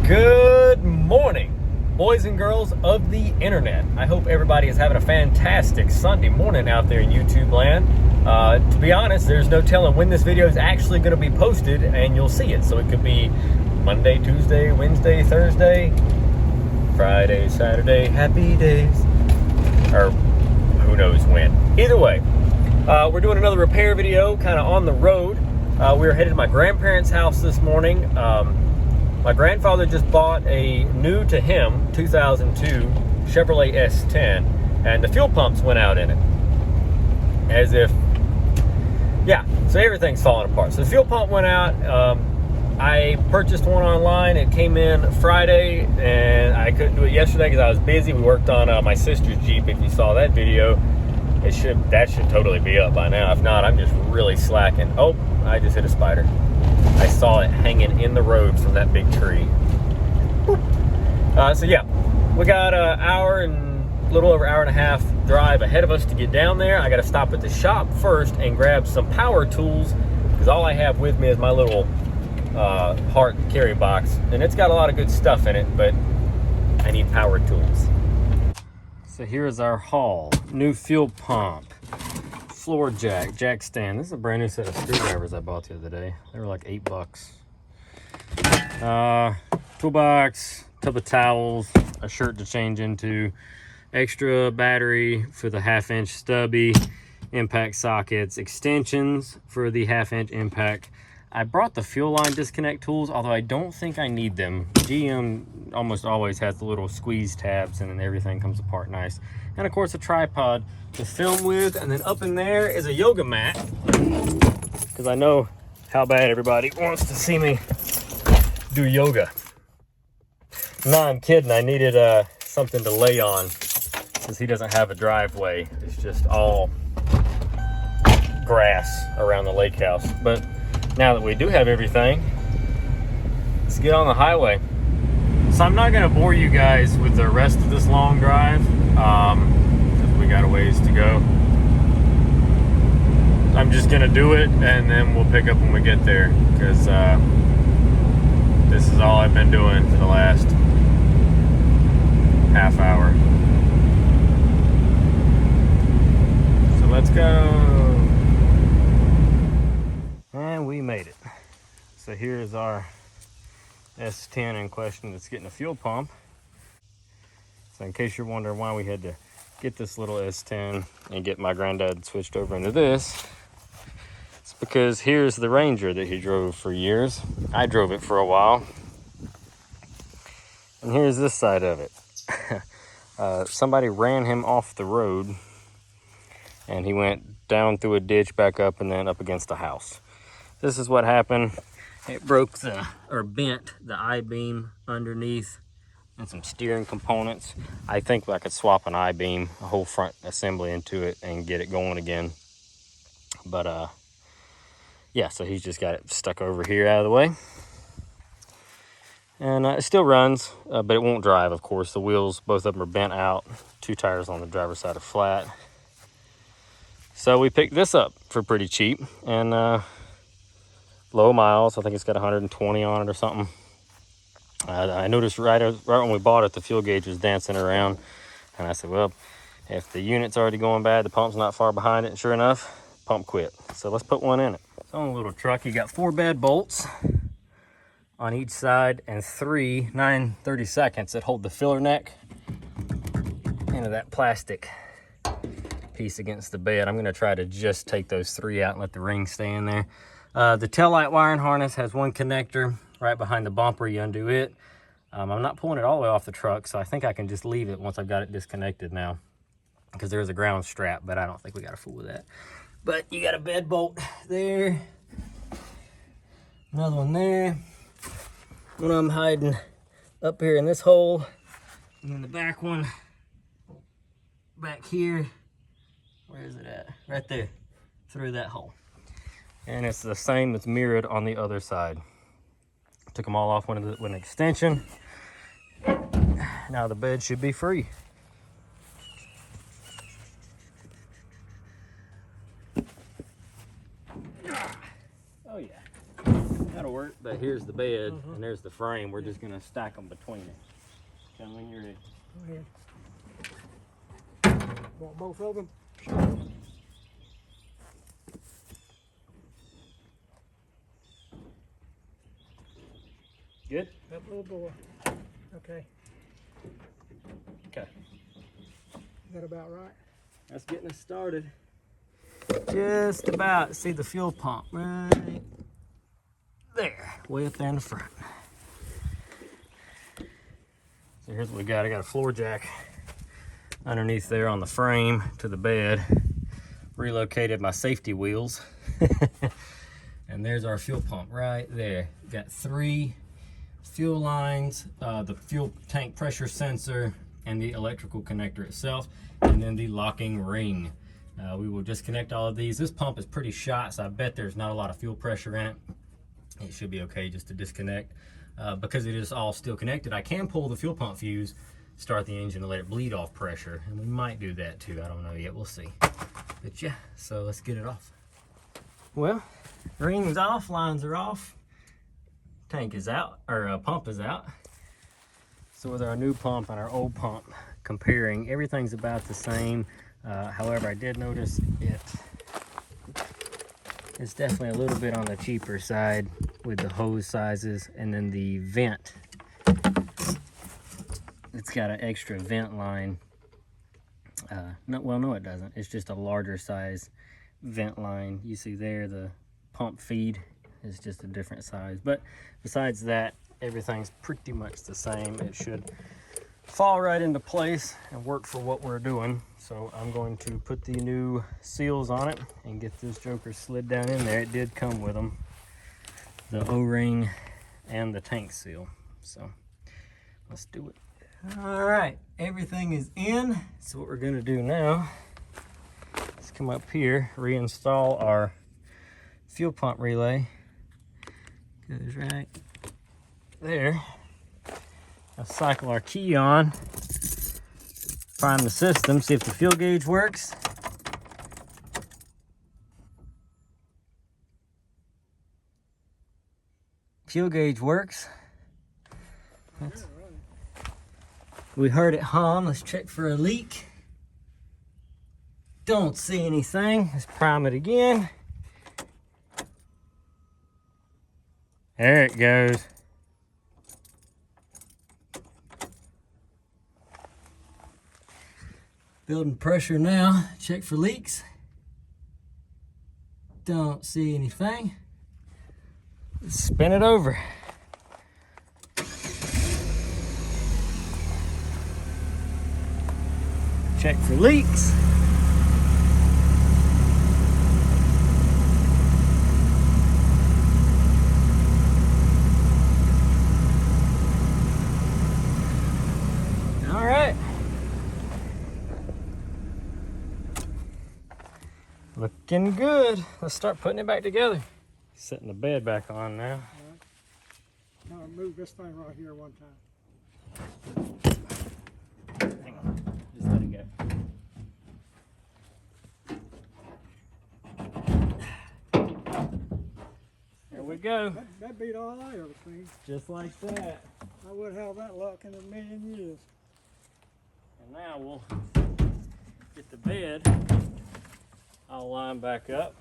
Good morning, boys and girls of the internet. I hope everybody is having a fantastic Sunday morning out there in YouTube land. To be honest, there's no telling when this video is actually going to be posted, and you'll see it. So it could be Monday, Tuesday, Wednesday, Thursday, Friday, Saturday, happy days, or who knows when. Either way, we're doing another repair video kind of on the road. We were headed to my grandparents' house this morning. My grandfather just bought a new to him 2002 Chevrolet S10, and the fuel pumps went out in it. As if, yeah, so everything's falling apart. So the fuel pump went out. I purchased one online. It came in Friday, and I couldn't do it yesterday because I was busy. We worked on my sister's Jeep. If you saw that video, that should totally be up by now. If not, I'm just really slacking. Oh, I just hit a spider. I saw it hanging in the road from that big tree. So yeah, we got an hour and a little over hour and a half drive ahead of us to get down there. I got to stop at the shop first and grab some power tools, because all I have with me is my little Hart carry box, and it's got a lot of good stuff in it, but I need power tools. So here's our haul. New fuel pump, floor jack stand. This is a brand new set of screwdrivers I bought the other day. They were like $8. Toolbox, tub of towels, a shirt to change into, extra battery for the 1/2-inch stubby, impact sockets, extensions for the 1/2-inch impact. I brought the fuel line disconnect tools, although I don't think I need them. GM almost always has the little squeeze tabs, and then everything comes apart nice. And of course a tripod to film with, and then up in there is a yoga mat, because I know how bad everybody wants to see me do yoga. No, I'm kidding. I needed something to lay on, since he doesn't have a driveway. It's just all grass around the lake house. But now that we do have everything, let's get on the highway. So I'm not going to bore you guys with the rest of this long drive. We got a ways to go. I'm just gonna do it, and then we'll pick up when we get there, because this is all I've been doing for the last half hour. So let's go. And we made it. So here's our S10 in question that's getting a fuel pump. So in case you're wondering why we had to get this little S10 and get my granddad switched over into this, it's because here's the Ranger that he drove for years. I drove it for a while. And here's this side of it. Somebody ran him off the road, and he went down through a ditch, back up, and then up against a house. This is what happened. It broke bent the I-beam underneath, and some steering components. I think I could swap an I-beam, a whole front assembly into it, and get it going again. But yeah, so he's just got it stuck over here out of the way. And it still runs, but it won't drive, of course. The wheels, both of them are bent out. 2 tires on the driver's side are flat. So we picked this up for pretty cheap, and low miles. I think it's got 120 on it or something. I noticed right when we bought it, the fuel gauge was dancing around, and I said, well, if the unit's already going bad, the pump's not far behind it, and sure enough, pump quit. So let's put one in it. So on the little truck, you got 4 bad bolts on each side, and 3 9/32 that hold the filler neck into that plastic piece against the bed. I'm going to try to just take those 3 out and let the ring stay in there. The taillight wiring harness has 1 connector right behind the bumper. You undo it. I'm not pulling it all the way off the truck, so I think I can just leave it once I've got it disconnected now, because there's a ground strap, but I don't think we got to fool with that. But you got a bed bolt there, another one there, one of them hiding up here in this hole, and then the back one back here. Where is it at? Right there, through that hole. And it's the same that's mirrored on the other side. Took them all off with an extension. Now the bed should be free. Oh yeah, that'll work. but here's the bed and there's the frame. We're just gonna stack them between it. Tell me when you're ready. Go ahead. Want both of them? Sure. Good? That little boy. Okay. Okay. Is that about right? That's getting us started. Just about. See the fuel pump right there, way up there in the front. So here's what we got. I got a floor jack underneath there on the frame to the bed. Relocated my safety wheels. And there's our fuel pump right there. Got 3 fuel lines, the fuel tank pressure sensor, and the electrical connector itself, and then the locking ring. We will disconnect all of these. This pump is pretty shot, so I bet there's not a lot of fuel pressure in it. It should be okay just to disconnect. Because it is all still connected, I can pull the fuel pump fuse, start the engine, and let it bleed off pressure. And we might do that too, I don't know yet, we'll see. But yeah, so let's get it off. Well, ring's off, lines are off, tank is out, or pump is out. So with our new pump and our old pump comparing, everything's about the same. However, I did notice it's definitely a little bit on the cheaper side with the hose sizes, and then the vent. It's got an extra vent line. No, it doesn't. It's just a larger size vent line. You see there, the pump feed is just a different size. But besides that, everything's pretty much the same. It should fall right into place and work for what we're doing. So I'm going to put the new seals on it and get this joker slid down in there. It did come with them, the O-ring and the tank seal. So let's do it. All right, everything is in. So what we're gonna do now is come up here, reinstall our fuel pump relay. Goes right there. I'll cycle our key on, prime the system, see if the fuel gauge works. Fuel gauge works. We heard it hum. Let's check for a leak. Don't see anything. Let's prime it again. There it goes. Building pressure now. Check for leaks. Don't see anything. Let's spin it over. Check for leaks. All right. Looking good. Let's start putting it back together. Setting the bed back on now. All right. Now move this thing right here one time. Hang on. Just let it go. There we go. That beat all I ever seen. Just like that. I wouldn't have that luck in a million years. And now we'll get the bed all lined back up.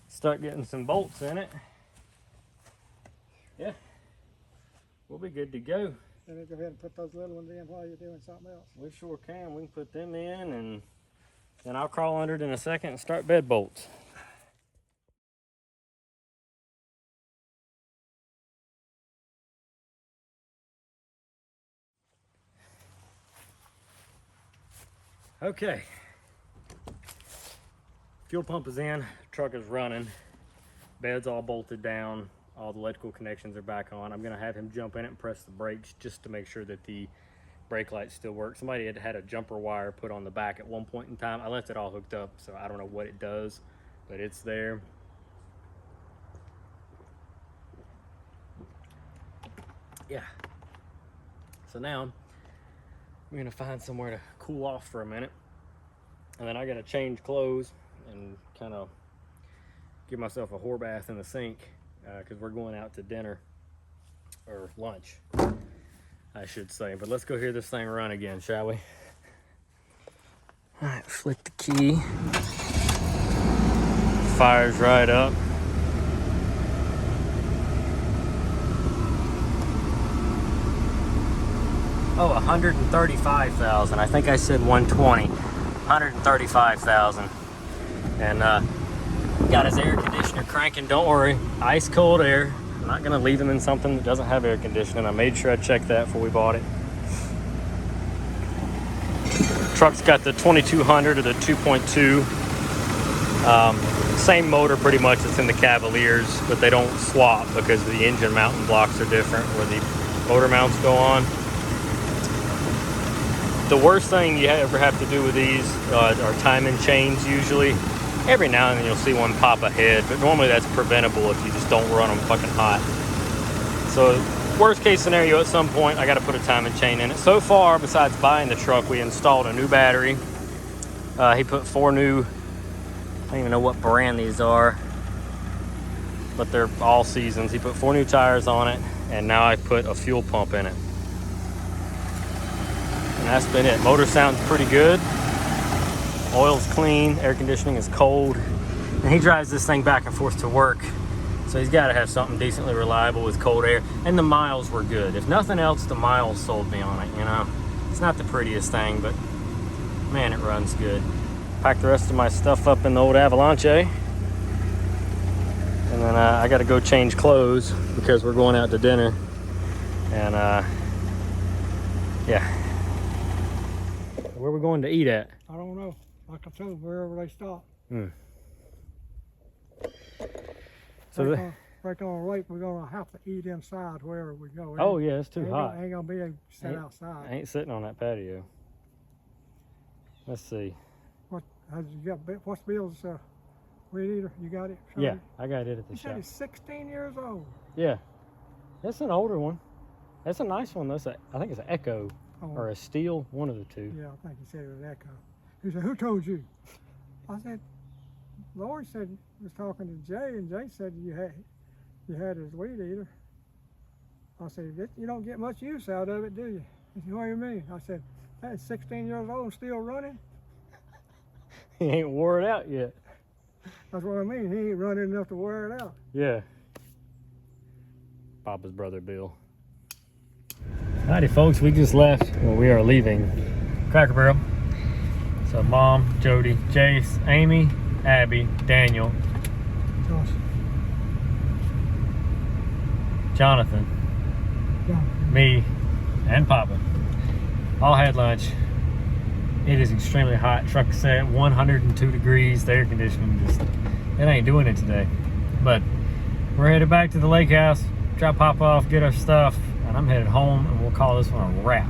Start getting some bolts in it. Yeah, we'll be good to go. Then go ahead and put those little ones in while you're doing something else. We sure can. We can put them in, and then I'll crawl under it in a second and start bed bolts. Okay. Fuel pump is in, truck is running, bed's all bolted down, all the electrical connections are back on. I'm gonna have him jump in it and press the brakes just to make sure that the brake lights still work. Somebody had a jumper wire put on the back at one point in time. I left it all hooked up, so I don't know what it does, but it's there. Yeah. So now we're gonna find somewhere to cool off for a minute, and then I gotta change clothes and kind of give myself a whore bath in the sink because we're going out to dinner, or lunch, I should say. But let's go hear this thing run again, shall we? All right, flick the key. Fires right up. Oh, 135,000. I think I said 120. 135,000. And got his air conditioner cranking. Don't worry, ice cold air. I'm not gonna leave him in something that doesn't have air conditioning. I made sure I checked that before we bought it. Truck's got the 2200 or the 2.2. Same motor pretty much that's in the Cavaliers, but they don't swap because the engine mounting blocks are different where the motor mounts go on. The worst thing you ever have to do with these are timing chains usually. Every now and then you'll see one pop ahead, but normally that's preventable if you just don't run them fucking hot. So worst case scenario, at some point I got to put a timing chain in it. So far, besides buying the truck, we installed a new battery. He put 4 new, I don't even know what brand these are, but they're all seasons. He put 4 new tires on it, and now I put a fuel pump in it. And that's been it. Motor sounds pretty good. Oil's clean, air conditioning is cold. And he drives this thing back and forth to work. So he's got to have something decently reliable with cold air. And the miles were good. If nothing else, the miles sold me on it, you know. It's not the prettiest thing, but man, it runs good. Pack the rest of my stuff up in the old Avalanche. And then I got to go change clothes because we're going out to dinner. And yeah. Where are we going to eat at? I don't know. Like I told them, wherever they stop. So right on right, we're gonna have to eat inside wherever we go. Oh yeah, it's too hot. Ain't gonna be able to sit outside. I ain't sitting on that patio. Let's see. What's Bill's weed eater? You got it? Yeah, I got it at the He shop. said he's 16 years old. Yeah, that's an older one. That's a nice one. I think it's an Echo or a Steel, one of the two. Yeah, I think he said it was Echo. He said, "Who told you?" I said, "Lori said was talking to Jay, and Jay said you had his weed eater." I said, "You don't get much use out of it, do you?" He said, "What do you mean?" I said, "That's 16 years old and still running." He ain't wore it out yet. That's what I mean. He ain't running enough to wear it out. Yeah. Papa's brother Bill. Howdy folks, we just left. Well, we are leaving Cracker Barrel. So Mom, Jody, Jace, Amy, Abby, Daniel, Josh. Jonathan, me, and Papa all had lunch. It is extremely hot. Truck set 102 degrees. The air conditioning it ain't doing it today. But we're headed back to the lake house, drop Papa off, get our stuff, and I'm headed home, and we'll call this one a wrap.